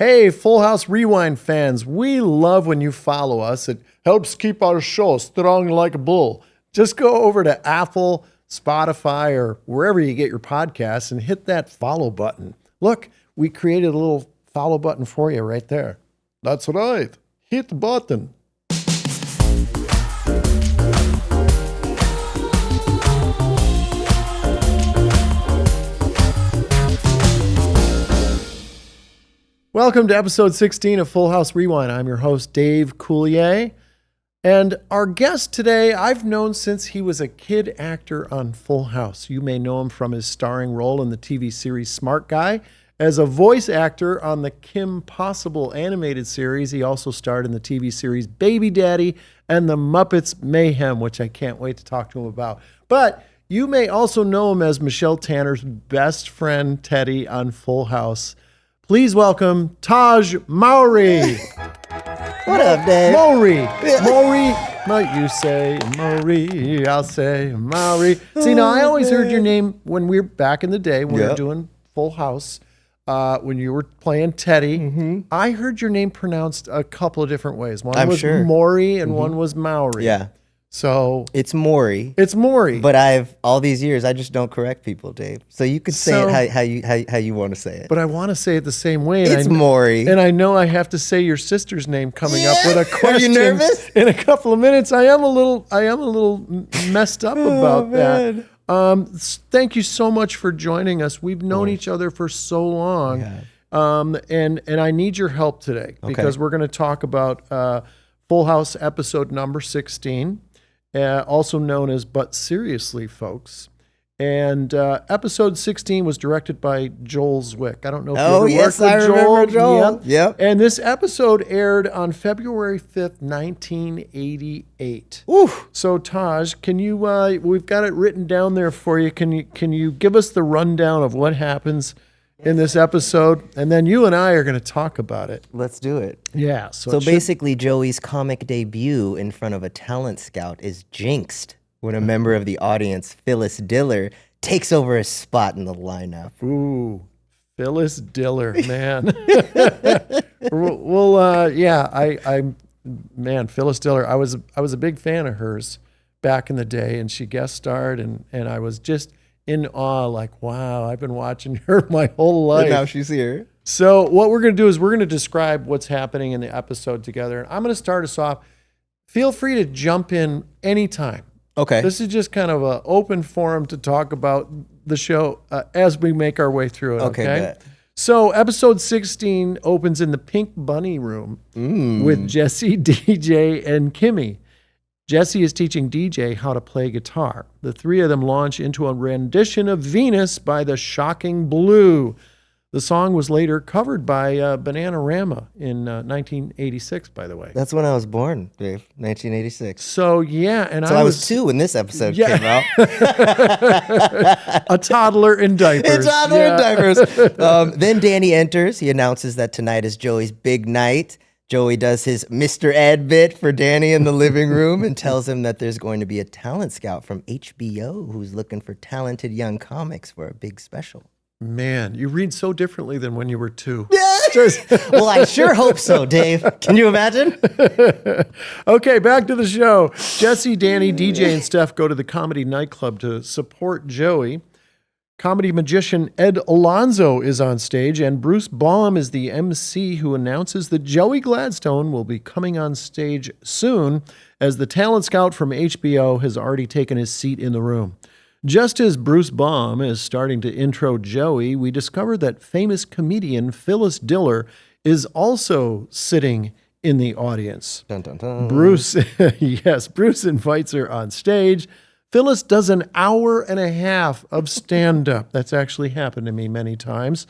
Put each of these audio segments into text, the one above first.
Hey, Full House Rewind fans, we love when you follow us. It helps keep our show strong like a bull. Just go over to Apple, Spotify, or wherever you get your podcasts and hit that follow button. Look, we created a little follow button for you right there. That's right. Hit the button. Welcome to episode 16 of Full House Rewind. I'm your host, Dave Coulier. And our guest today, I've known since he was a kid actor on Full House. You may know him from his starring role in the TV series Smart Guy. As a voice actor on the Kim Possible animated series, he also starred in the TV series Baby Daddy and the Muppets Mayhem, which I can't wait to talk to him about. But you may also know him as Michelle Tanner's best friend, Teddy, on Full House. Please welcome Tahj Mowry. What up, Dave? Mowry. Might you say Mowry? I'll say Mowry. See, now I always heard your name when we were back in the day when we were doing Full House. When you were playing Teddy, I heard your name pronounced a couple of different ways. One was Maury and one was Mowry. Yeah. So it's Maury. It's Maury. But all these years I just don't correct people, Dave. So you could say it how you want to say it. But I want to say it the same way. It's Maury. And I know I have to say your sister's name coming up with a question. Are you nervous? In a couple of minutes. I am a little messed up about that. Thank you so much for joining us. We've known each other for so long. And I need your help today because we're going to talk about Full House episode number 16. Also known as But Seriously, Folks. And episode 16 was directed by Joel Zwick. I don't know if you ever worked with Joel. Remember Joel. Yep. And this episode aired on February 5th, 1988. Oof. So Tahj, can you, we've got it written down there for you. Can you give us the rundown of what happens in this episode? And then you and I are going to talk about it. Let's do it. Yeah. So basically, Joey's comic debut in front of a talent scout is jinxed when a member of the audience, Phyllis Diller, takes over his spot in the lineup. Ooh, Phyllis Diller, man. Man, Phyllis Diller. I was a big fan of hers back in the day, and she guest starred, and I was just in awe, like, wow, I've been watching her my whole life. And now she's here. So what we're going to do is we're going to describe what's happening in the episode together. And I'm going to start us off. Feel free to jump in anytime. Okay. This is just kind of an open forum to talk about the show as we make our way through it. Okay. Bet. So episode 16 opens in the Pink Bunny room with Jesse, DJ, and Kimmy. Jesse is teaching DJ how to play guitar. The three of them launch into a rendition of Venus by the Shocking Blue. The song was later covered by Bananarama in 1986, by the way. That's when I was born, Dave, 1986. So, yeah. And I was 2 when this episode came out. A toddler in diapers. Then Danny enters. He announces that tonight is Joey's big night. Joey does his Mr. Ed bit for Danny in the living room and tells him that there's going to be a talent scout from HBO who's looking for talented young comics for a big special. Man, you read so differently than when you were 2. Well, I sure hope so, Dave. Can you imagine? Okay, back to the show. Jesse, Danny, DJ, and Steph go to the comedy nightclub to support Joey. Comedy magician Ed Alonzo is on stage, and Bruce Baum is the MC who announces that Joey Gladstone will be coming on stage soon, as the talent scout from HBO has already taken his seat in the room. Just as Bruce Baum is starting to intro Joey, we discover that famous comedian Phyllis Diller is also sitting in the audience. Dun, dun, dun. Bruce invites her on stage. Phyllis does an hour and a half of stand-up. That's actually happened to me many times.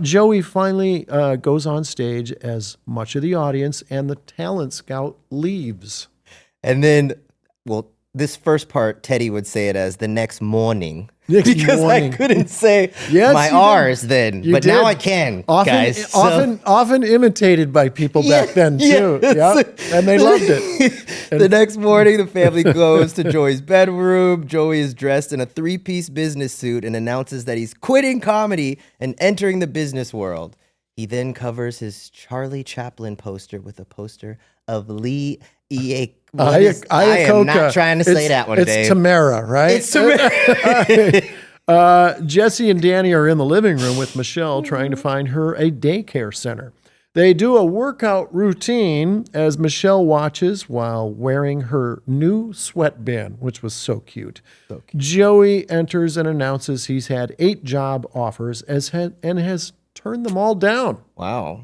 Joey finally goes on stage as much of the audience, and the talent scout leaves. And then, this first part, Teddy would say it as the next morning. Because I couldn't say my R's then, but now I can, guys. Often imitated by people back then, too. Yep. And they loved it. The next morning, the family goes to Joey's bedroom. Joey is dressed in a 3-piece business suit and announces that he's quitting comedy and entering the business world. He then covers his Charlie Chaplin poster with a poster of Lee Iacocca. I am not trying to say that one, It's Dave. Tamara, right? It's Tamara. Jesse and Danny are in the living room with Michelle trying to find her a daycare center. They do a workout routine as Michelle watches while wearing her new sweatband, which was so cute. Joey enters and announces he's had 8 job offers and has turned them all down. Wow.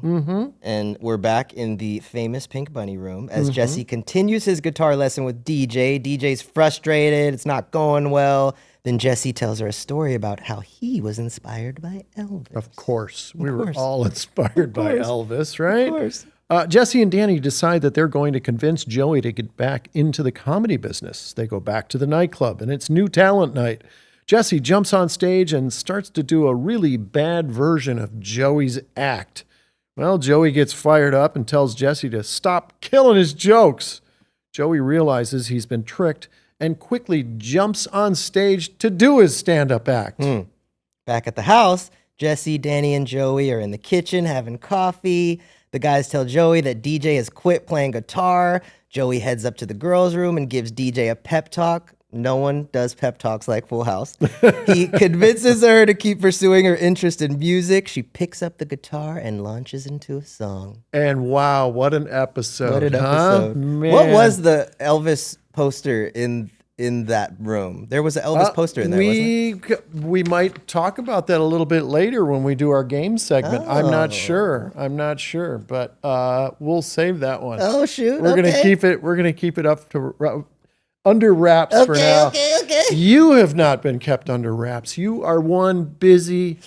And we're back in the famous Pink Bunny room as Jesse continues his guitar lesson with DJ. DJ's frustrated. It's not going well. Then Jesse tells her a story about how he was inspired by Elvis. Of course. We were all inspired by Elvis, right? Of course. Jesse and Danny decide that they're going to convince Joey to get back into the comedy business. They go back to the nightclub, and it's new talent night. Jesse jumps on stage and starts to do a really bad version of Joey's act. Well, Joey gets fired up and tells Jesse to stop killing his jokes. Joey realizes he's been tricked and quickly jumps on stage to do his stand-up act. Back at the house, Jesse, Danny, and Joey are in the kitchen having coffee. The guys tell Joey that DJ has quit playing guitar. Joey heads up to the girls' room and gives DJ a pep talk. No one does pep talks like Full House. He convinces her to keep pursuing her interest in music. She picks up the guitar and launches into a song. And wow, what an episode. What an huh? episode. Man. What was the Elvis poster in that room? There was an Elvis poster in there, wasn't there? We might talk about that a little bit later when we do our game segment. I'm not sure, but we'll save that one. Oh shoot! We're gonna keep it. We're gonna keep it up to under wraps for now. Okay. You have not been kept under wraps. You are one busy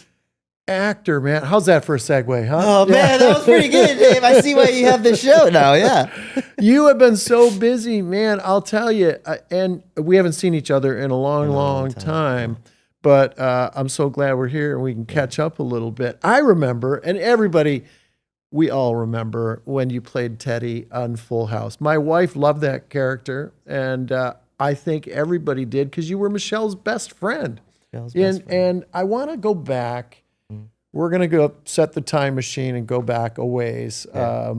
actor, man. How's that for a segue, huh? Oh man, that was pretty good, Dave. I see why you have the show now. Yeah. You have been so busy, man. I'll tell you. And we haven't seen each other in a long time. But I'm so glad we're here and we can catch up a little bit. I remember, and everybody, we all remember when you played Teddy on Full House. My wife loved that character, and I think everybody did because you were Michelle's best friend. And I want to go back. We're going to go set the time machine and go back a ways. Yeah.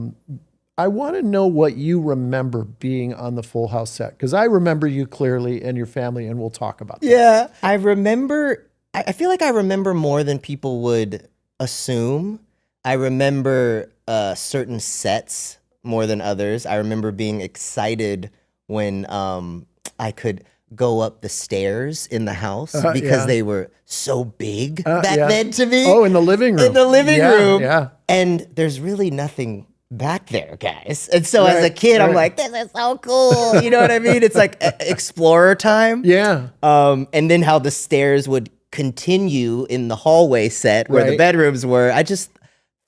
I want to know what you remember being on the Full House set, because I remember you clearly and your family, and we'll talk about that. Yeah, I remember. I feel like I remember more than people would assume. I remember certain sets more than others. I remember being excited when I could go up the stairs in the house because they were so big back then to me. Oh, in the living room. In the living room. Yeah. And there's really nothing back there, guys. And so as a kid, I'm like, this is so cool. You know what I mean? It's like explorer time. Yeah. And then how the stairs would continue in the hallway set where the bedrooms were. I just,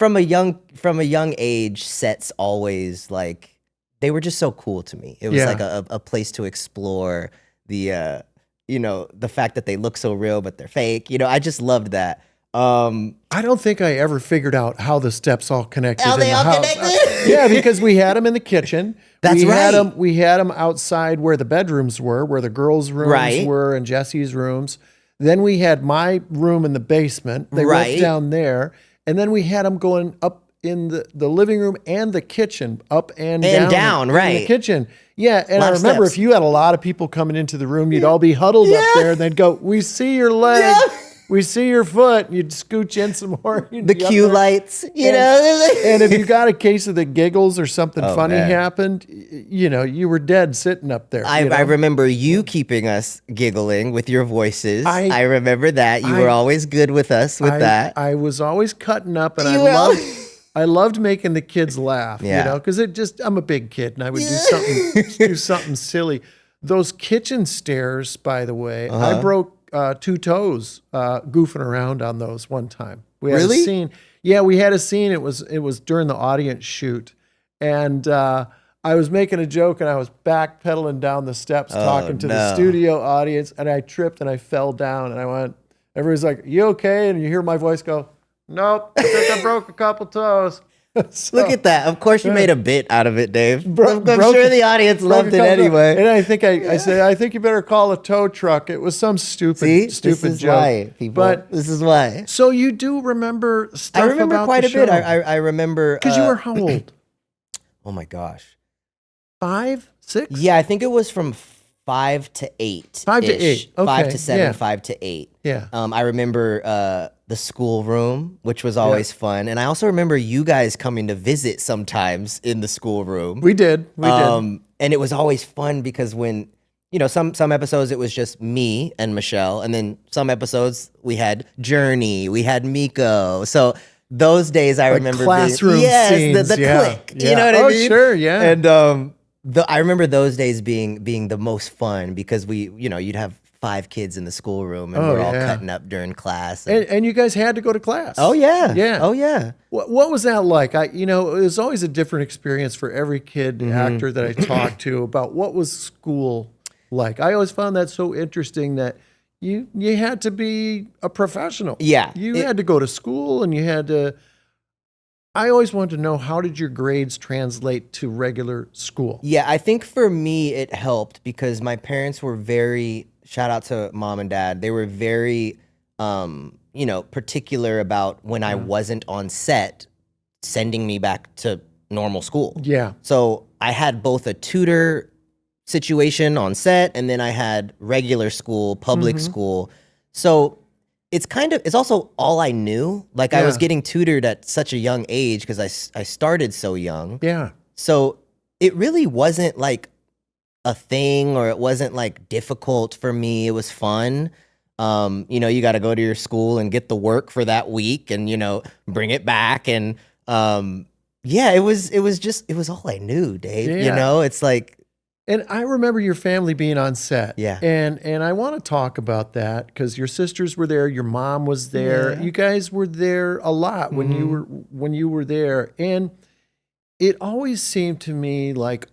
from a young age, sets always like, they were just so cool to me. It was like a place to explore the, the fact that they look so real, but they're fake. I just loved that. I don't think I ever figured out how the steps all connected. How they all house. connected? Yeah, because we had them in the kitchen. That's right. We had them outside where the bedrooms were, where the girls' rooms were, and Jesse's rooms. Then we had my room in the basement. They went down there, and then we had them going up in the living room and the kitchen, up and down, in the kitchen. Yeah, and I remember if you had a lot of people coming into the room, you'd all be huddled up there, and they'd go, "We see your leg." Yeah. We see your foot. You'd scooch in some more. The cue lights, know. And if you got a case of the giggles or something funny happened, you were dead sitting up there. I remember you keeping us giggling with your voices. I remember that. You were always good with us with that. I was always cutting up, and I loved making the kids laugh, because I'm a big kid, and I would do something silly. Those kitchen stairs, by the way, I broke 2 toes goofing around on those one time. We had a scene. Yeah, we had a scene. It was during the audience shoot, and I was making a joke, and I was backpedaling down the steps talking to the studio audience, and I tripped and I fell down, and I went. Everybody's like, "You okay?" And you hear my voice go, "Nope, I think I broke a couple toes." So, Look at that. Of course you made a bit out of it, Dave. I'm broke sure it- the audience loved it broke couple- anyway. And I think I said, I think you better call a tow truck. It was some stupid This stupid is joke. why, people. But This is why. so you do remember stuff I remember about quite the a bit. show. I remember. Because you were how old? Oh my gosh. 5, 6? Yeah, I think it was from 5 to 8. 5 to 8. Okay. 5 to 7, Yeah. 5 to 8. Yeah. I remember the school room, which was always fun. And I also remember you guys coming to visit sometimes in the school room. We did. We did. And it was always fun because when, some episodes it was just me and Michelle. And then some episodes we had Journey, we had Miko. So those days I remember classroom being, yes, scenes, the click. yeah. You know what I mean? Sure, yeah. And I remember those days being the most fun because you'd have 5 kids in the schoolroom and we're all cutting up during class. And you guys had to go to class. Oh yeah. Yeah. Oh yeah. What was that like? It was always a different experience for every kid Mm-hmm. actor that I talked to about what was school like. I always found that so interesting that you had to be a professional. Yeah. You had to go to school and you had to. I always wanted to know, how did your grades translate to regular school? Yeah, I think for me it helped because my parents were shout out to mom and dad. They were very particular about when I wasn't on set sending me back to normal school. Yeah. So I had both a tutor situation on set and then I had regular school, public school. So it's also all I knew. Like I was Yeah. getting tutored at such a young age because I started so young. Yeah. So it really wasn't like a thing or it wasn't like difficult for me. It was fun. You got to go to your school and get the work for that week and, bring it back. And it was all I knew, Dave. Yeah. It's like, And I remember your family being on set. Yeah. And I want to talk about that because your sisters were there, your mom was there. Yeah. You guys were there a lot when you were there. And it always seemed to me like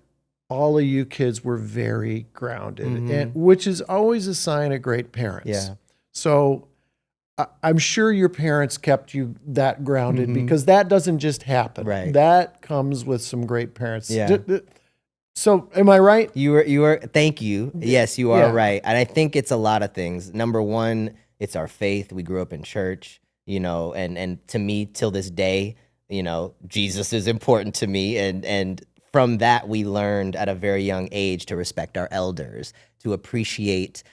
all of you kids were very grounded, and which is always a sign of great parents. Yeah. So I'm sure your parents kept you that grounded because that doesn't just happen. Right. That comes with some great parents. Yeah. So am I right? You were. Thank you. Yes, you are Yeah. right. And I think it's a lot of things. Number one, it's our faith. We grew up in church, and to me, till this day, Jesus is important to me. And from that, we learned at a very young age to respect our elders, to appreciate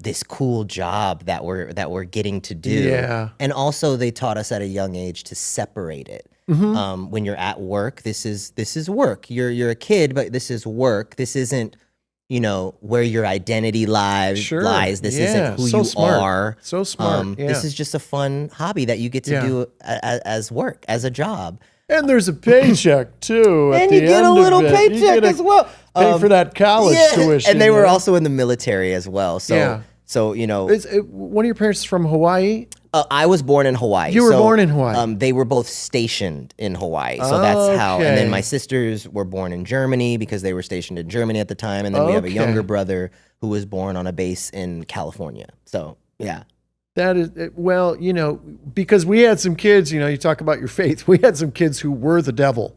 this cool job that we're getting to do. Yeah. And also, they taught us at a young age to separate it. When you're at work, this is work. You're a kid, but this is work. This isn't, where your identity lies. This isn't who so you smart. are. So smart. This is just a fun hobby that you get to do as work, as a job. And there's a paycheck too. And you get a little paycheck as well. Pay for that college tuition. And they were also in the military as well. So, one of your parents is from Hawaii? I was born in Hawaii. You were born in Hawaii. They were both stationed in Hawaii. So that's how. And then Okay. my sisters were born in Germany because they were stationed in Germany at the time. And then we have a Okay. younger brother who was born on a base in California. So, yeah. That is, well, because we had some kids, you talk about your faith. We had some kids who were the devil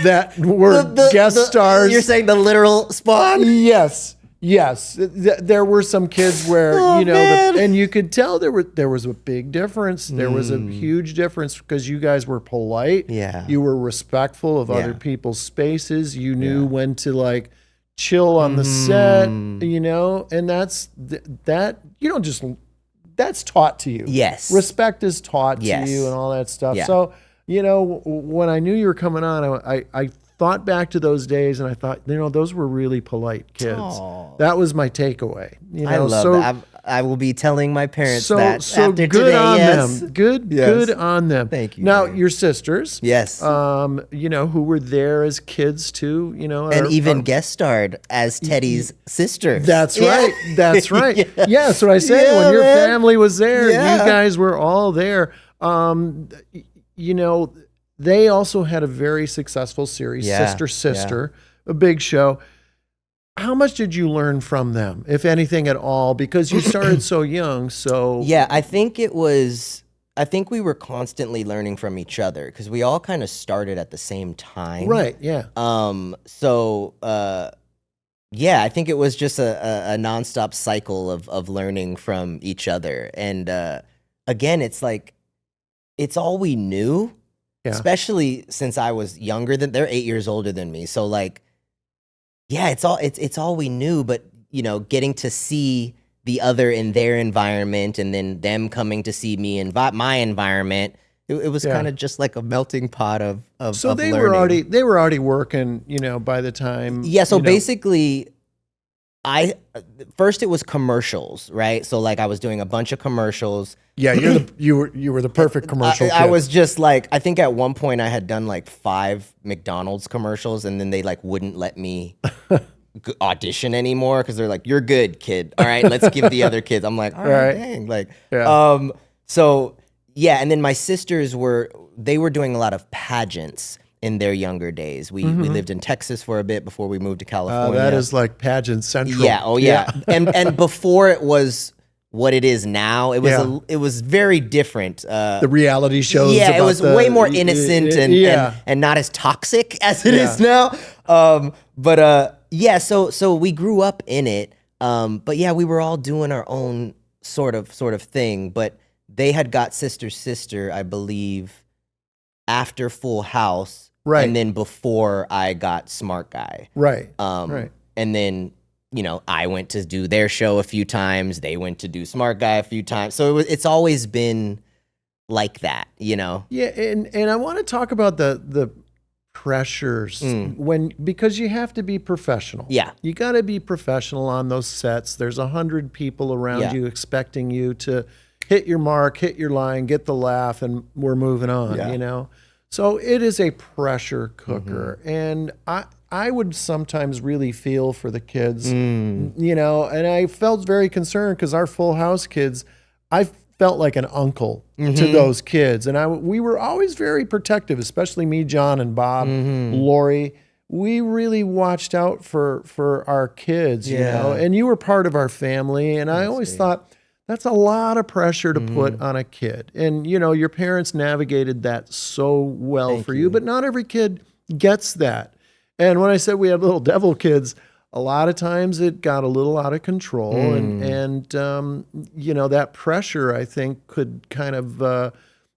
that were guest stars. You're saying the literal spawn? Yes. There were some kids where, man. and you could tell there was a big difference. There was a huge difference because you guys were polite. Yeah. You were respectful of other people's spaces. You knew when to chill on the set, and that's taught to you. Yes. Respect is taught Yes. to you and all that stuff. Yeah. So, when I knew you were coming on, I thought back to those days and I thought, those were really polite kids. Aw. That was my takeaway. I love that. I will be telling my parents that so after good today. on Yes. them. Good Yes. on them. Thank you, Now, Dave. your sisters, Yes. who were there as kids too, And even guest starred as Teddy's sisters. That's Yeah. right. That's right. Yeah. That's what I said. Yeah, when your man. family was there, Yeah. you guys were all there. They also had a very successful series, Yeah, Sister, a big show. How much did you learn from them, if anything at all? Because you started so young. So Yeah, I think it was I think we were constantly learning from each other because we all kind of started at the same time. Right. Yeah. Yeah, I think it was just a nonstop cycle of learning from each other. And again, it's like, it's all we knew, especially since I was younger than, they're 8 years older than me. So like, yeah, it's all we knew, but you know, getting to see the other in their environment and then them coming to see me in my environment, it was kind of just like a melting pot of So of they learning. were already working, you know, by the time. Yeah, so you know. basically first it was commercials, right? So like I was doing a bunch of commercials. Yeah, you were the perfect commercial. I kid. was just like, I think at one point I had done like 5 McDonald's commercials, and then they like wouldn't let me audition anymore because they're like, "You're good, kid. All right, let's give the other kids." I'm like, "All right, dang." Like, so yeah, and then my sisters were doing a lot of pageants in their younger days. We lived in Texas for a bit before we moved to California. That is like pageant central. Yeah. Oh yeah. And before it was what it is now, it was it was very different. The reality shows. Yeah, it was way more innocent and not as toxic as it is now. Yeah. So we grew up in it. But yeah, we were all doing our own sort of thing. But they had got Sister, I believe, after Full House. Right. And then before I got Smart Guy. Right. And then, you know, I went to do their show a few times. They went to do Smart Guy a few times. So it's always been like that, you know? Yeah. And I want to talk about the pressures because you have to be professional. Yeah. You got to be professional on those sets. There's 100 people around you expecting you to hit your mark, hit your line, get the laugh, and we're moving on, you know? So it is a pressure cooker. And I would sometimes really feel for the kids, you know, and I felt very concerned because our Full House kids, I felt like an uncle to those kids. And we were always very protective, especially me, John, and Bob, Lori. We really watched out for our kids, you know, and you were part of our family. And I always thought, that's a lot of pressure to put on a kid. And, you know, your parents navigated that so well for you, but not every kid gets that. And when I said we had little devil kids, a lot of times it got a little out of control. And you know, that pressure, I think, could kind of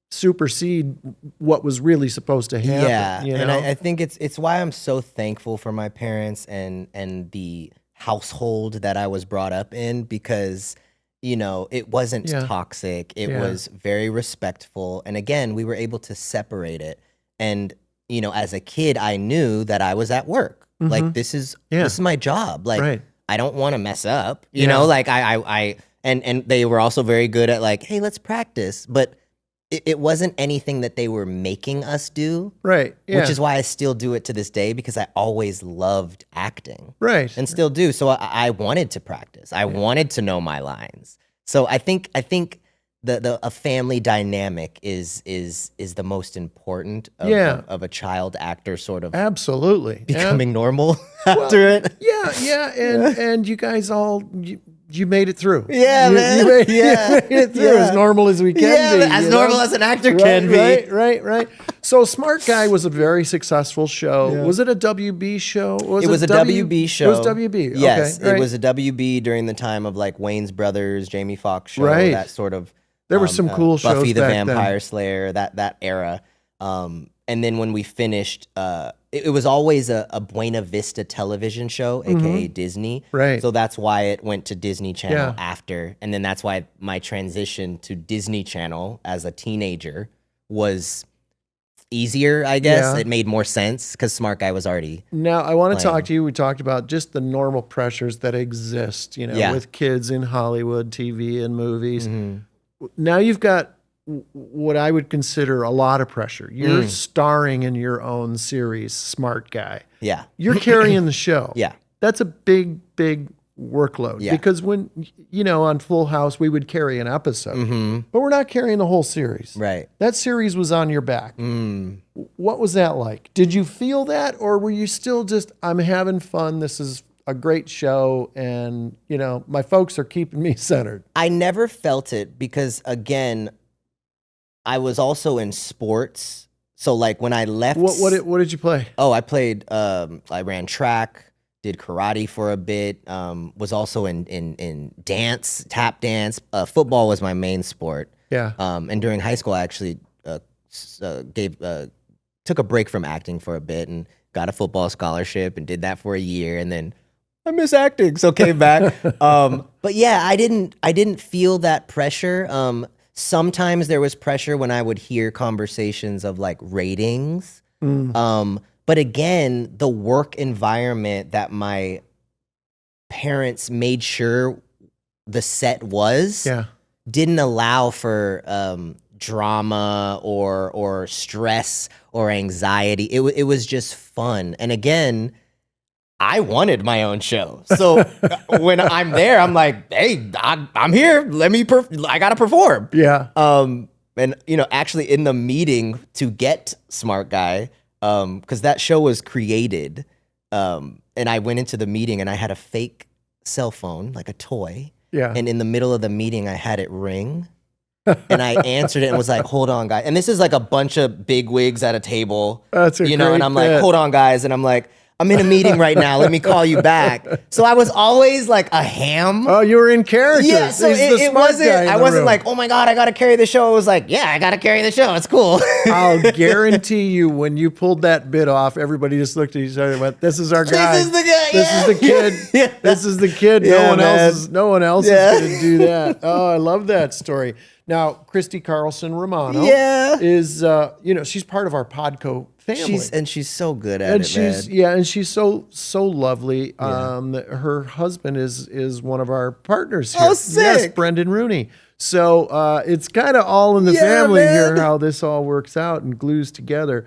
supersede what was really supposed to happen. Yeah, you know? And I think it's why I'm so thankful for my parents and the household that I was brought up in, because you know, it wasn't toxic. It was very respectful. And again, we were able to separate it. And, you know, as a kid, I knew that I was at work. Like, this is my job. Like, I don't want to mess up, you know, like and they were also very good at like, hey, let's practice. But it wasn't anything that they were making us do. Right. Yeah. Which is why I still do it to this day, because I always loved acting. Right. And still do. So I wanted to practice. I wanted to know my lines. So I think a family dynamic is the most important of a child actor sort of absolutely becoming normal after it. Yeah. And you guys all you made it through. Yeah, man. You made it through as normal as we can be. As normal as an actor can be. Right. So Smart Guy was a very successful show. Yeah. Was it a WB show? It was a WB show. It was WB. Yes, okay, it was a WB during the time of like Wayne's Brothers, Jamie Foxx show, that sort of. There were some cool shows Buffy the back Vampire then. Slayer, that era. And then when we finished, it was always a Buena Vista television show, aka Disney. Right. So that's why it went to Disney Channel after. And then that's why my transition to Disney Channel as a teenager was easier, I guess. Yeah. It made more sense because Smart Guy was already. Now, I want to talk to you. We talked about just the normal pressures that exist, you know, with kids in Hollywood, TV, and movies. Now you've got what I would consider a lot of pressure. You're starring in your own series, Smart Guy. Yeah. You're carrying the show. Yeah. That's a big workload. Yeah. Because when, you know, on Full House, we would carry an episode, but we're not carrying the whole series. Right. That series was on your back. What was that like? Did you feel that, or were you still just, I'm having fun, this is a great show, and, you know, my folks are keeping me centered? I never felt it because, again, I was also in sports. So like when I left, What did you play? oh, I played. I ran track, did karate for a bit. Was also in dance, tap dance. Football was my main sport. Yeah. And during high school, I actually took a break from acting for a bit and got a football scholarship and did that for a year, and then I miss acting, so came back. But yeah, I didn't feel that pressure. Sometimes there was pressure when I would hear conversations of like ratings. But again, the work environment that my parents made sure the set was didn't allow for drama or stress or anxiety. It was just fun. And again, I wanted my own show. So when I'm there, I'm like, hey, I'm here. I gotta perform. Yeah. And actually in the meeting to get Smart Guy, because that show was created, and I went into the meeting and I had a fake cell phone, like a toy. Yeah. And in the middle of the meeting, I had it ring. And I answered it and was like, hold on, guys. And this is like a bunch of big wigs at a table. That's a and great I'm bit. like, hold on, guys. And I'm like, I'm in a meeting right now. Let me call you back. So I was always like a ham. Oh, you were in character. Yeah, so He's the it smart wasn't, guy in I the wasn't room. like, oh my God, I got to carry the show. I was like, yeah, I got to carry the show. It's cool. I'll guarantee you when you pulled that bit off, everybody just looked at each other and went, this is our guy. This is the guy. This is the kid. Yeah. This is the kid. Yeah, No one else Yeah. is going to do that. Oh, I love that story. Now, Christy Carlson Romano is, she's part of our PodCo family. She's so good at it, man. Yeah, and she's so lovely. Her husband is one of our partners here. Oh, sick. Yes, Brendan Rooney. So it's kind of all in the family here how this all works out and glues together.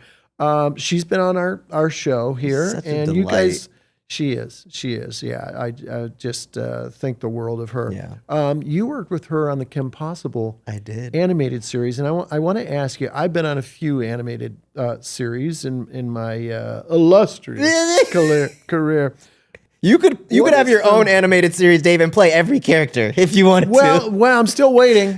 She's been on our show here, Such a and you delight. guys. She is. Yeah, I just think the world of her. Yeah. You worked with her on the Kim Possible I did. animated series, and I want to ask you. I've been on a few animated series in my illustrious career. You could have your own animated series, Dave, and play every character if you wanted to. Well, I'm still waiting.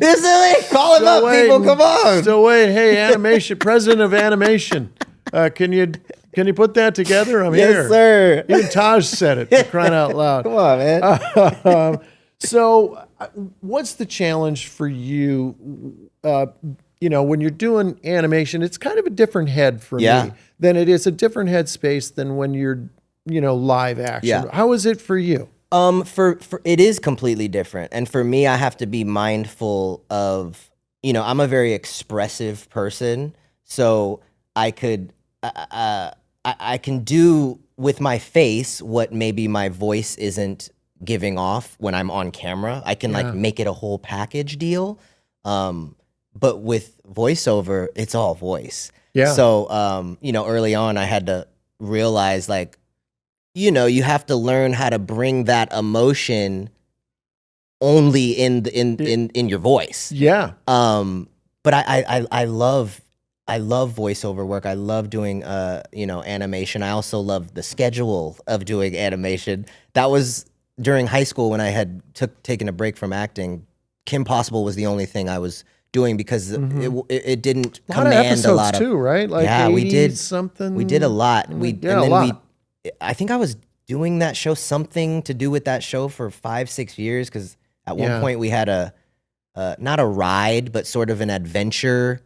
Call him up, waiting. people. Come on. Still waiting. Hey, animation president of animation, can you put that together? I'm here. Yes, sir. Even Tahj said it. For crying out loud. Come on, man. So, what's the challenge for you? When you're doing animation, it's kind of a different head for me than it is a different headspace than when you're, live action. Yeah. How is it for you? For it is completely different, and for me, I have to be mindful of, I'm a very expressive person, so I can do with my face what maybe my voice isn't giving off when I'm on camera. I can like make it a whole package deal. But with voiceover, it's all voice. Yeah. So, early on I had to realize like, you have to learn how to bring that emotion only in your voice. Yeah. But I love voiceover work. I love doing animation. I also love the schedule of doing animation. That was during high school when I had taken a break from acting. Kim Possible was the only thing I was doing because it didn't command a lot of too, right? Like we did something. We did a lot. I think I was doing that show, something to do with that show for 5-6 years, because at one point we had a not a ride, but sort of an adventure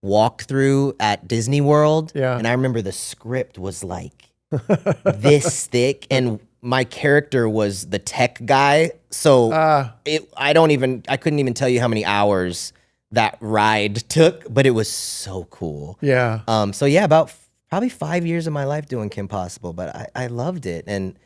walkthrough at Disney World. Yeah. And I remember the script was like this thick, and my character was the tech guy. So I couldn't even tell you how many hours that ride took, but it was so cool. Yeah. About probably 5 years of my life doing Kim Possible, but I loved it. And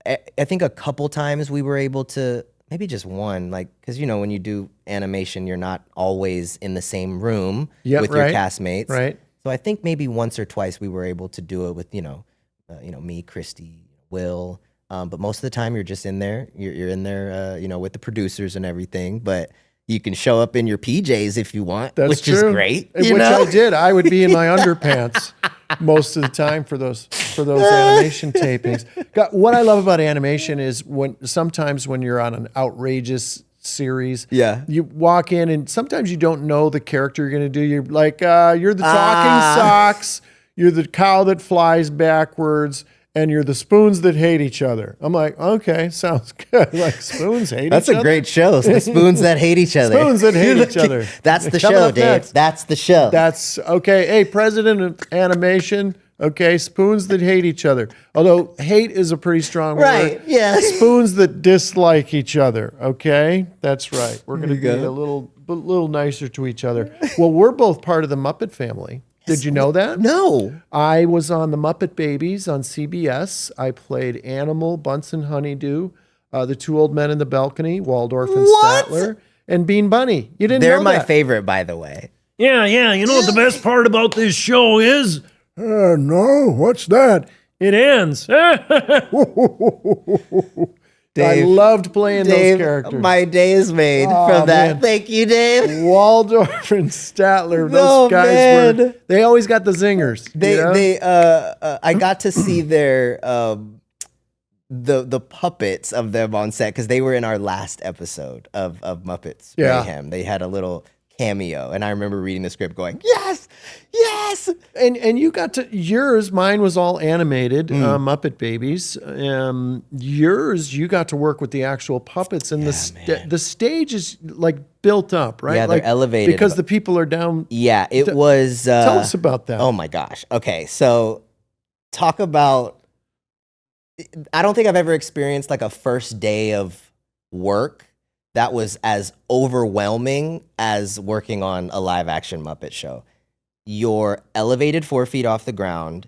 I think a couple times we were able to, maybe just one, like, because when you do animation, you're not always in the same room with your castmates. Right. So I think maybe once or twice we were able to do it with, me, Christy, Will. But most of the time you're just in there. You're in there, with the producers and everything. But you can show up in your PJs if you want, which is great. Which I did. I would be in my underpants most of the time for those animation tapings. What I love about animation is sometimes when you're on an outrageous series. Yeah. You walk in and sometimes you don't know the character you're going to do. You're like, you're the talking socks, you're the cow that flies backwards, and you're the spoons that hate each other. I'm like, okay, sounds good. Like spoons hate each other. That's a great show. The spoons that hate each other. Spoons that hate each other. That's the Coming show, up Dave. next. That's the show. That's okay. Hey, president of animation. Okay, spoons that hate each other. Although hate is a pretty strong Right, word. yeah. Spoons that dislike each other. Okay, that's right. We're going to be go. a little nicer to each other. Well, we're both part of the Muppet family. Did you know that? No. I was on the Muppet Babies on CBS. I played Animal, Bunsen Honeydew, the two old men in the balcony, Waldorf and What? Statler, and Bean Bunny. You didn't They're know my that? favorite, by the way. Yeah, you know what the best part about this show is? No, what's that? It ends. I loved playing those characters. My day is made Oh, from that. man. Thank you, Dave. Waldorf and Statler, those No, guys man. they always got the zingers. I got to see their the puppets of them on set because they were in our last episode of Muppets Yeah. Mayhem. They had a little cameo, and I remember reading the script, going, "Yes, yes." And you got to yours. Mine was all animated, Mm. Muppet Babies. Yours, you got to work with the actual puppets, and the stage is like built up, right? Yeah, they're like, elevated. because the people are down. Yeah, it was. Tell us about that. Oh my gosh. Okay, so talk about. I don't think I've ever experienced like a first day of work that was as overwhelming as working on a live action Muppet show. You're elevated 4 feet off the ground.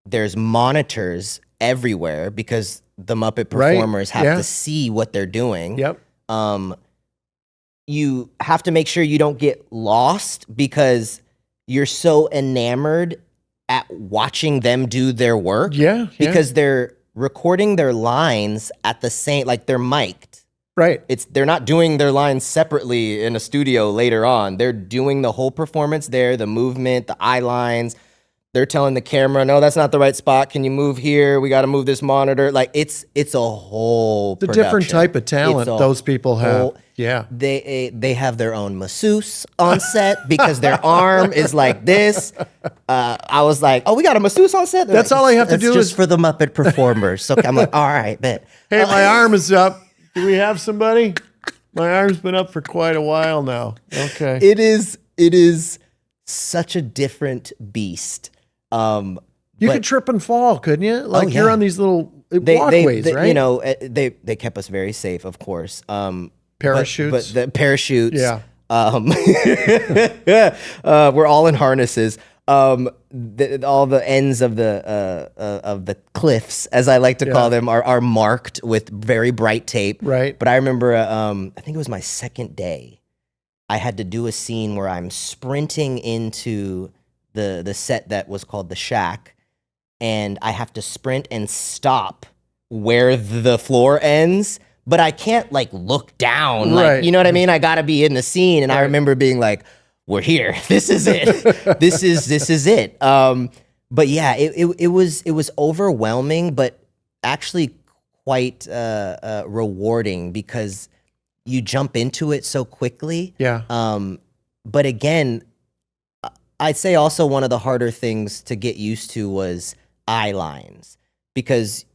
There's monitors everywhere because the Muppet performers have to see what they're doing. Yep. You have to make sure you don't get lost because you're so enamored at watching them do their work. Yeah. Because they're recording their lines at the same, like they're mic'd. Right. They're not doing their lines separately in a studio later on. They're doing the whole performance there, the movement, the eye lines. They're telling the camera, no, that's not the right spot. Can you move here? We got to move this monitor. Like it's a whole The different production. type of talent It's a those people have. whole- Yeah. They have their own masseuse on set because their arm is like this. I was like, oh, we got a masseuse on set? They're That's like, all I have to "That's do just is-" for the Muppet performers. So I'm like, all right, bet. Hey, my arm is up. Do we have somebody? My arm's been up for quite a while now. Okay. It is such a different beast. You but could trip and fall, couldn't you? Like yeah. you're on these little walkways, right? You know, they kept us very safe, of course. Parachutes. but the parachutes. Yeah. We're all in harnesses. All the ends of the cliffs, as I like to call them, are marked with very bright tape. Right. But I remember, I think it was my second day. I had to do a scene where I'm sprinting into the set that was called the Shack, and I have to sprint and stop where the floor ends. But I can't like look down, Right. like you know what I mean. I got to be in the scene, and I remember being like, "We're here. This is it. this is it." But yeah, it was overwhelming, but actually quite rewarding because you jump into it so quickly. Yeah. But again, I'd say also one of the harder things to get used to was eye lines because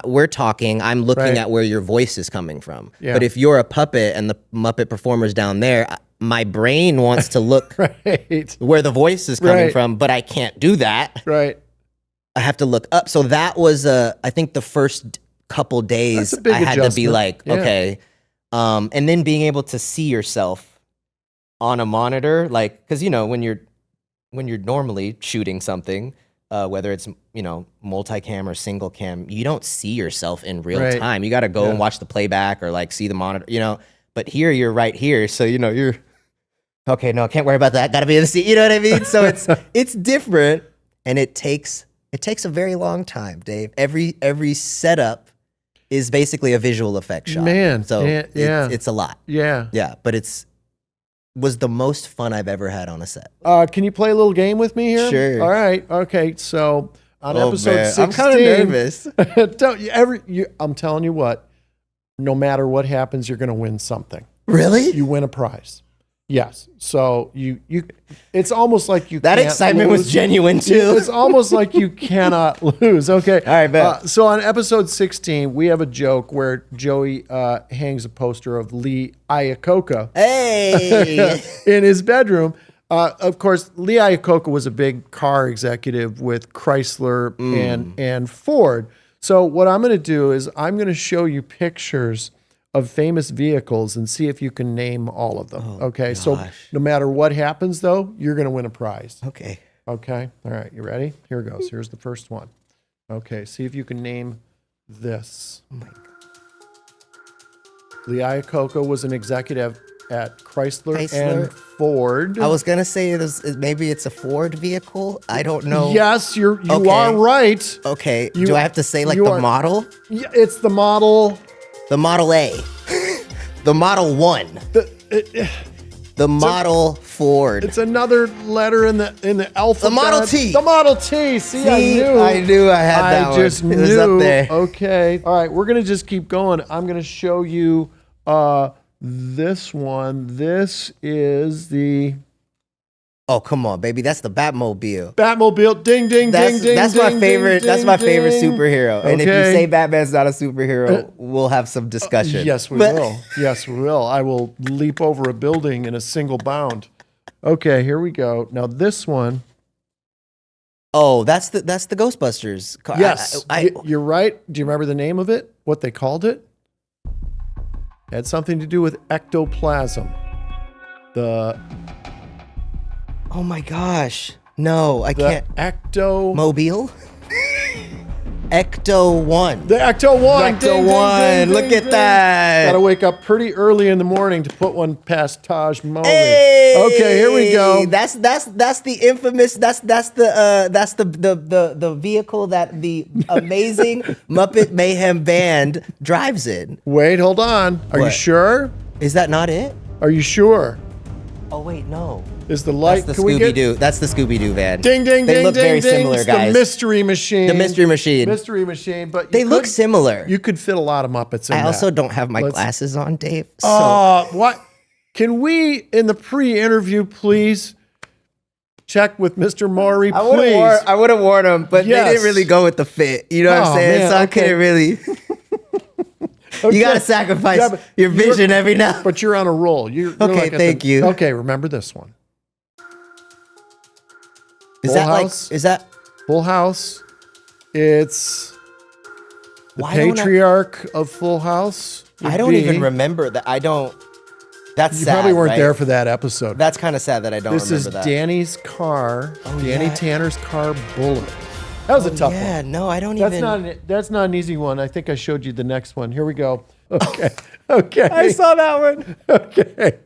we're talking, I'm looking Right. at where your voice is coming from. Yeah. But if you're a puppet and the Muppet performer's down there, my brain wants to look Right. where the voice is coming Right. from, but I can't do that. Right. I have to look up. So that was, I think the first couple days That's a big I had to be adjustment. like, Yeah. okay. And then being able to see yourself on a monitor, like, because, you know, when you're normally shooting something, whether it's, you know, multicam or single cam, you don't see yourself in real Right. time. You got to go and watch the playback or like see the monitor, you know, but here you're right here. So, you know, you're okay. No, can't worry about that. Got to be in the seat. You know what I mean? So it's different, and it takes a very long time, Dave. Every setup is basically a visual effect shot. Man, So yeah. it's a lot. Yeah. Yeah. But was the most fun I've ever had on a set. Can you play a little game with me here? Sure. All right. Okay. So on episode man. 16, I'm kind of nervous. I'm telling you what. no matter what happens, you're going to win something. Really? You win a prize. Yes. So you it's almost like you That can't excitement lose. was genuine too. It's almost like you cannot lose. Okay. All right, bet. So on episode 16, we have a joke where Joey hangs a poster of Lee Iacocca Hey. in his bedroom. Of course, Lee Iacocca was a big car executive with Chrysler and Ford. So what I'm going to do is I'm going to show you pictures of famous vehicles and see if you can name all of them. Okay. So no matter what happens, though, you're going to win a prize. Okay. Okay. All right. You ready? Here goes. Here's the first one. Okay. See if you can name this. Oh my God. Lee Iacocca was an executive at Chrysler Chrysler? and Ford. I was gonna say maybe it's a Ford vehicle. I don't know. Yes, you Okay. are right. Okay. You- Do I have to say like you the are- model? Yeah, it's the model. The Model A. The Model 1. The Model Ford. It's another letter in the alphabet. The Model T. The Model T. See, I I knew I had that one. just It knew. was up there. Okay. All right. We're gonna just keep going. I'm gonna show you this one. This is the Oh, come on, baby. That's the Batmobile. Batmobile. Ding, ding, That's ding, ding. my ding, favorite. ding, That's my ding, favorite ding. superhero. And if you Okay. say Batman's not a superhero, we'll have some discussion. Yes, we But- will. Yes, we will. I will leap over a building in a single bound. Okay, here we go. Now this one. Oh, that's the Ghostbusters car. Yes, you're right. Do you remember the name of it? What they called it? It had something to do with ectoplasm. The Oh my gosh. No, I can't. Mobile? Ecto 1. The Ecto 1. Ecto 1. Look at that. Gotta wake up pretty early in the morning to put one past Tahj Mowry. Hey! Okay, here we go. That's the infamous. That's the vehicle that the amazing Muppet Mayhem band drives in. Wait, hold on. Are you What? sure? Is that not it? Are you sure? Oh wait, no. Is the light? That's the can we Scooby get- Doo. That's the Scooby Doo van. Ding, ding, They ding, look ding, very ding. similar, It's guys. The mystery machine. The mystery machine. Mystery machine. But They look similar. You could fit a lot of Muppets in I that. also don't have my Let's- glasses on, Dave. So What? Can we, in the pre-interview, please check with Mr. Mowry, I please? would have worn them, but Yes. they didn't really go with the fit. You know what Oh, I'm saying? man, So I okay. couldn't really. Okay. You gotta sacrifice Yeah, but your you're- vision every now. But you're on a roll. You're Okay, like at thank you. Okay, remember this one. Is Full that House. like? Is that? Full House. It's the Why don't I- patriarch of Full House. would I don't be- even remember that. I don't. That's You sad, probably weren't right? there for that episode. That's kind of sad that I don't This remember is that. Danny's car. Danny yeah. Tanner's car Bullet. That was a tough Yeah, one. no, I don't That's even. that's not an easy one. I think I showed you the next one. Here we go. Okay. Okay. I saw that one. Okay.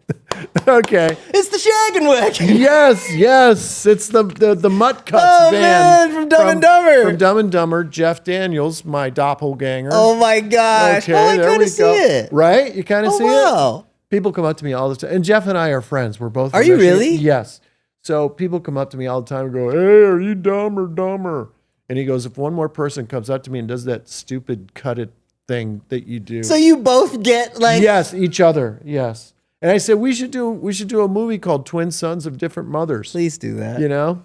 Okay. It's the Shaggin' Wagon. Yes. It's the Mutt Cuts Oh, van man, from Dumb and Dumber. From Dumb and Dumber. Jeff Daniels, my doppelganger. Oh my gosh! Okay, I there kind we of see go. it. Right? You kind of Oh see it. wow! People come up to me all the time, and Jeff and I are friends. We're both. Are from you Michigan. really? Yes. So people come up to me all the time and go, "Hey, are you dumb or dumber?" And he goes, "If one more person comes up to me and does that stupid cut it thing that you do." So you both get like. Yes, each other. Yes. And I said we should do a movie called Twin Sons of Different Mothers. Please do that. You know.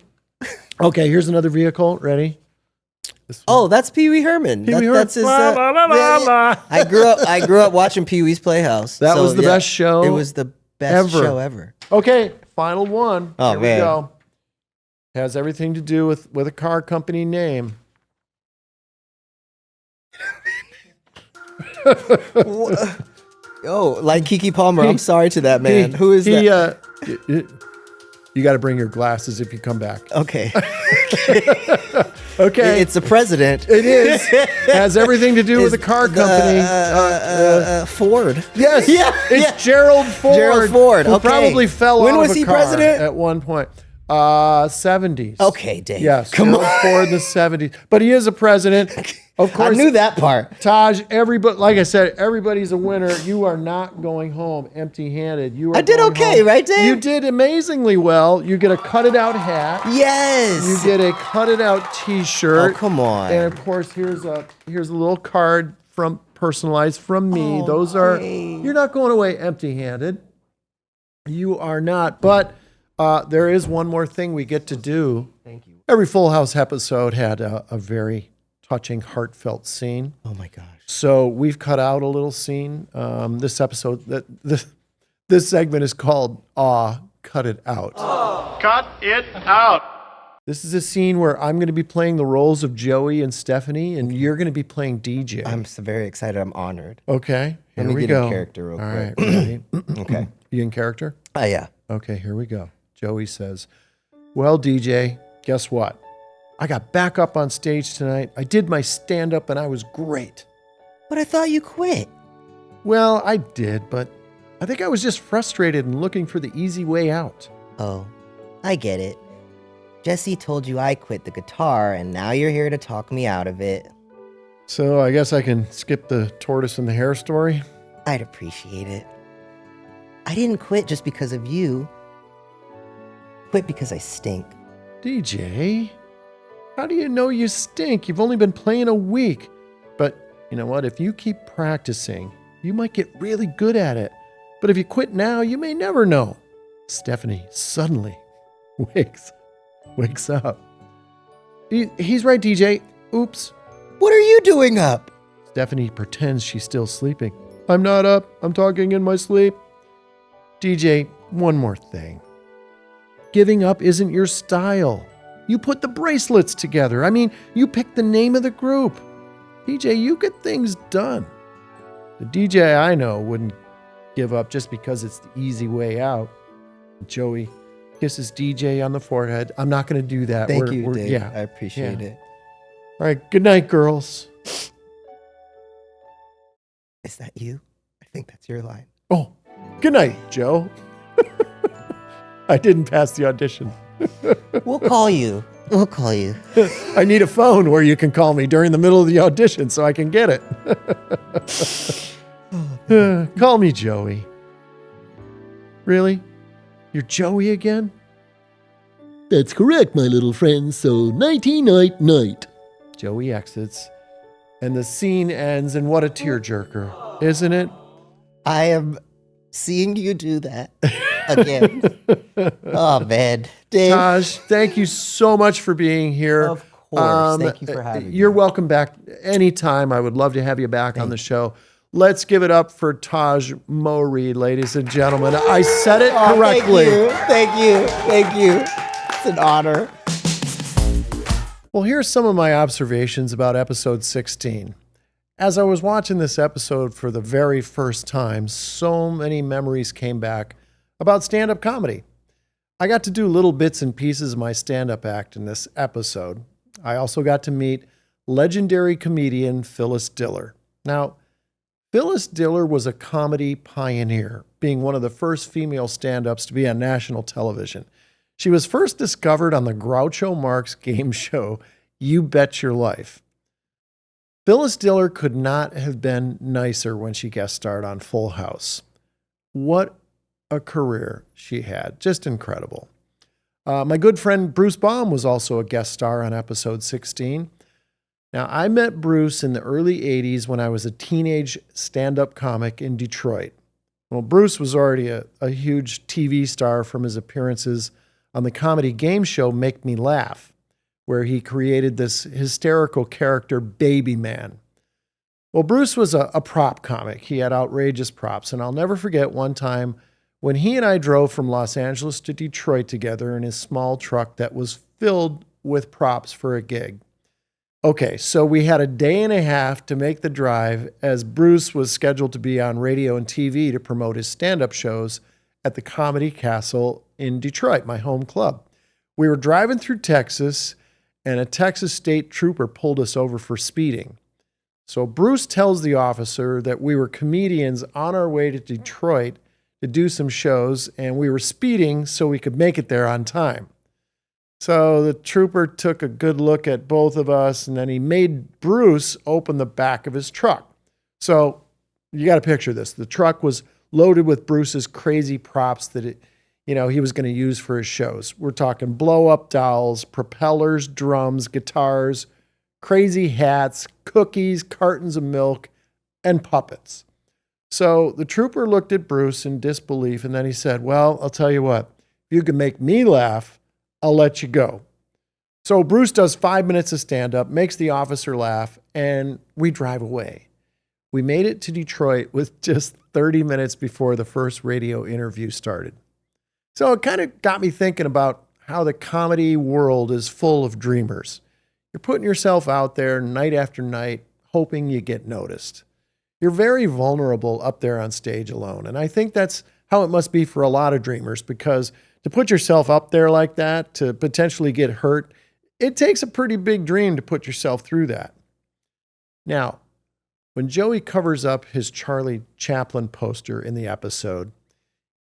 Okay, here's another vehicle. Ready? This one. Oh, that's Pee Wee Herman. Pee Wee That's his. Herman. La, la, la, yeah, la, yeah. I grew up watching Pee Wee's Playhouse. That So, was the yeah, best show. It was the best ever. show ever. Okay, final one. Oh, Here man. we go. Has everything to do with a car company name. Oh, like Kiki Palmer. I'm sorry to that man. Who is that? You got to bring your glasses if you come back. Okay. Okay, It's the president. it is. Has everything to do with a car company. Ford. Yes, Yeah, it's yeah. Gerald Ford. Gerald Ford, who okay. probably fell When out was of a he car president? at one point. 70s. Okay, Dave. Yes, Come Gerald on. Ford in the 70s. But he is a president. Of I course, knew that part. Tahj, everybody, like I said, everybody's a winner. You are not going home empty-handed. You are I did going okay, home- right, Dave? You did amazingly well. You get a cut-it-out hat. Yes. You get a cut-it-out T-shirt. Oh, come on. And of course, here's a little card personalized from me. Oh, Those are, Dave. you're not going away empty-handed. You are not. But there is one more thing we get to do. Thank you. Every Full House episode had a very touching, heartfelt scene. Oh my gosh. So we've cut out a little scene. This episode, this segment is called Aw, Cut It Out. Cut it out. This is a scene where I'm going to be playing the roles of Joey and Stephanie, and you're going to be playing DJ. I'm so very excited. I'm honored. Okay, here Let me we get go. in character real All quick. right, ready? Okay. You in character? Yeah. Okay, here we go. Joey says, well, DJ, guess what? I got back up on stage tonight. I did my stand-up, and I was great. But I thought you quit. Well, I did, but I think I was just frustrated and looking for the easy way out. Oh, I get it. Jesse told you I quit the guitar, and now you're here to talk me out of it. So I guess I can skip the tortoise and the hare story? I'd appreciate it. I didn't quit just because of you. Quit because I stink. DJ, how do you know you stink? You've only been playing a week. But you know what? If you keep practicing, you might get really good at it. But if you quit now, you may never know. Stephanie suddenly wakes up. He's right, DJ. Oops. What are you doing up? Stephanie pretends she's still sleeping. I'm not up. I'm talking in my sleep. DJ, one more thing. Giving up isn't your style. You put the bracelets together. I mean, you picked the name of the group. DJ, you get things done. The DJ I know wouldn't give up just because it's the easy way out. Joey kisses DJ on the forehead. I'm not going to do that. Thank you, Dave. Yeah. I appreciate it. All right. Good night, girls. Is that you? I think that's your line. Oh, good night, Joe. I didn't pass the audition. We'll call you. We'll call you. I need a phone where you can call me during the middle of the audition so I can get it. Call me Joey. Really? You're Joey again? That's correct, my little friend. So, nighty night night. Joey exits, and the scene ends, and what a tearjerker, isn't it? I am seeing you do that again. Oh, man. Dave. Tahj, thank you so much for being here. Of course. Thank you for having me. You're welcome back anytime. I would love to have you back on the show. Let's give it up for Tahj Mowry, ladies and gentlemen. I said it correctly. Thank you. Thank you. It's an honor. Well, here's some of my observations about episode 16. As I was watching this episode for the very first time, so many memories came back about stand-up comedy. I got to do little bits and pieces of my stand-up act in this episode. I also got to meet legendary comedian Phyllis Diller. Now, Phyllis Diller was a comedy pioneer, being one of the first female stand-ups to be on national television. She was first discovered on the Groucho Marx game show, You Bet Your Life. Phyllis Diller could not have been nicer when she guest starred on Full House. What a career she had. Just incredible. My good friend Bruce Baum was also a guest star on episode 16. Now, I met Bruce in the early 80s when I was a teenage stand-up comic in Detroit. Well, Bruce was already a huge TV star from his appearances on the comedy game show Make Me Laugh, where he created this hysterical character, Baby Man. Well, Bruce was a prop comic. He had outrageous props, and I'll never forget one time when he and I drove from Los Angeles to Detroit together in his small truck that was filled with props for a gig. Okay, so we had a day and a half to make the drive as Bruce was scheduled to be on radio and TV to promote his stand-up shows at the Comedy Castle in Detroit, my home club. We were driving through Texas, and a Texas state trooper pulled us over for speeding. So Bruce tells the officer that we were comedians on our way to Detroit to do some shows, and we were speeding so we could make it there on time. So the trooper took a good look at both of us, and then he made Bruce open the back of his truck. So you got to picture this. The truck was loaded with Bruce's crazy props that he was going to use for his shows. We're talking blow-up dolls, propellers, drums, guitars, crazy hats, cookies, cartons of milk, and puppets. So the trooper looked at Bruce in disbelief, and then he said, well, I'll tell you what, if you can make me laugh, I'll let you go. So Bruce does 5 minutes of stand-up, makes the officer laugh, and we drive away. We made it to Detroit with just 30 minutes before the first radio interview started. So it kind of got me thinking about how the comedy world is full of dreamers. You're putting yourself out there night after night, hoping you get noticed. You're very vulnerable up there on stage alone. And I think that's how it must be for a lot of dreamers, because to put yourself up there like that, to potentially get hurt, it takes a pretty big dream to put yourself through that. Now, when Joey covers up his Charlie Chaplin poster in the episode,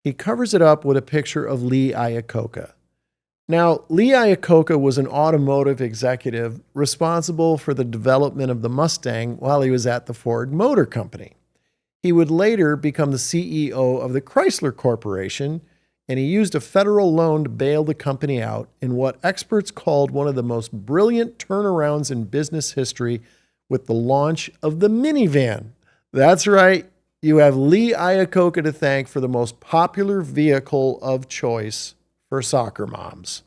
he covers it up with a picture of Lee Iacocca. Now, Lee Iacocca was an automotive executive responsible for the development of the Mustang while he was at the Ford Motor Company. He would later become the CEO of the Chrysler Corporation, and he used a federal loan to bail the company out in what experts called one of the most brilliant turnarounds in business history with the launch of the minivan. That's right, you have Lee Iacocca to thank for the most popular vehicle of choice for soccer moms.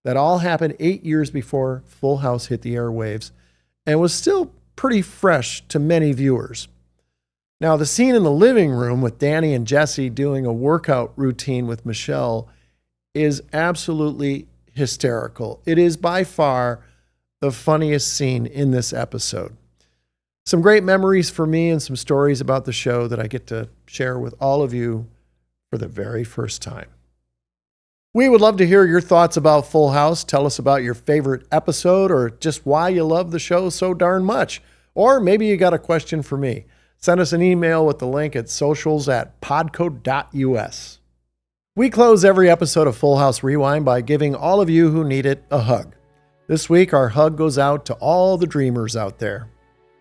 That all happened 8 years before Full House hit the airwaves and was still pretty fresh to many viewers. Now, the scene in the living room with Danny and Jesse doing a workout routine with Michelle is absolutely hysterical. It is by far the funniest scene in this episode. Some great memories for me and some stories about the show that I get to share with all of you for the very first time. We would love to hear your thoughts about Full House. Tell us about your favorite episode or just why you love the show so darn much. Or maybe you got a question for me. Send us an email with the link at socials@podco.us. We close every episode of Full House Rewind by giving all of you who need it a hug. This week, our hug goes out to all the dreamers out there.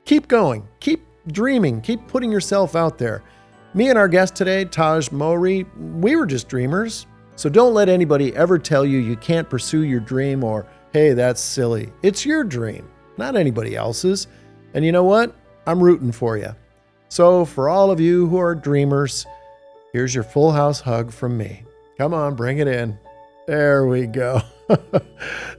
Keep going, keep dreaming, keep putting yourself out there. Me and our guest today, Tahj Mowry, we were just dreamers. So don't let anybody ever tell you you can't pursue your dream or, hey, that's silly. It's your dream, not anybody else's. And you know what? I'm rooting for you. So for all of you who are dreamers, here's your Full House hug from me. Come on, bring it in. There we go.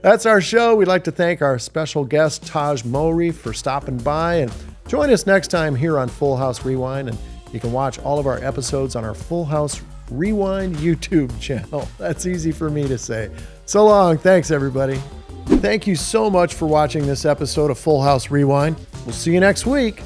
That's our show. We'd like to thank our special guest, Tahj Mowry, for stopping by. And join us next time here on Full House Rewind. And you can watch all of our episodes on our Full House Rewind YouTube channel. That's easy for me to say. So long. Thanks, everybody. Thank you so much for watching this episode of Full House Rewind. We'll see you next week.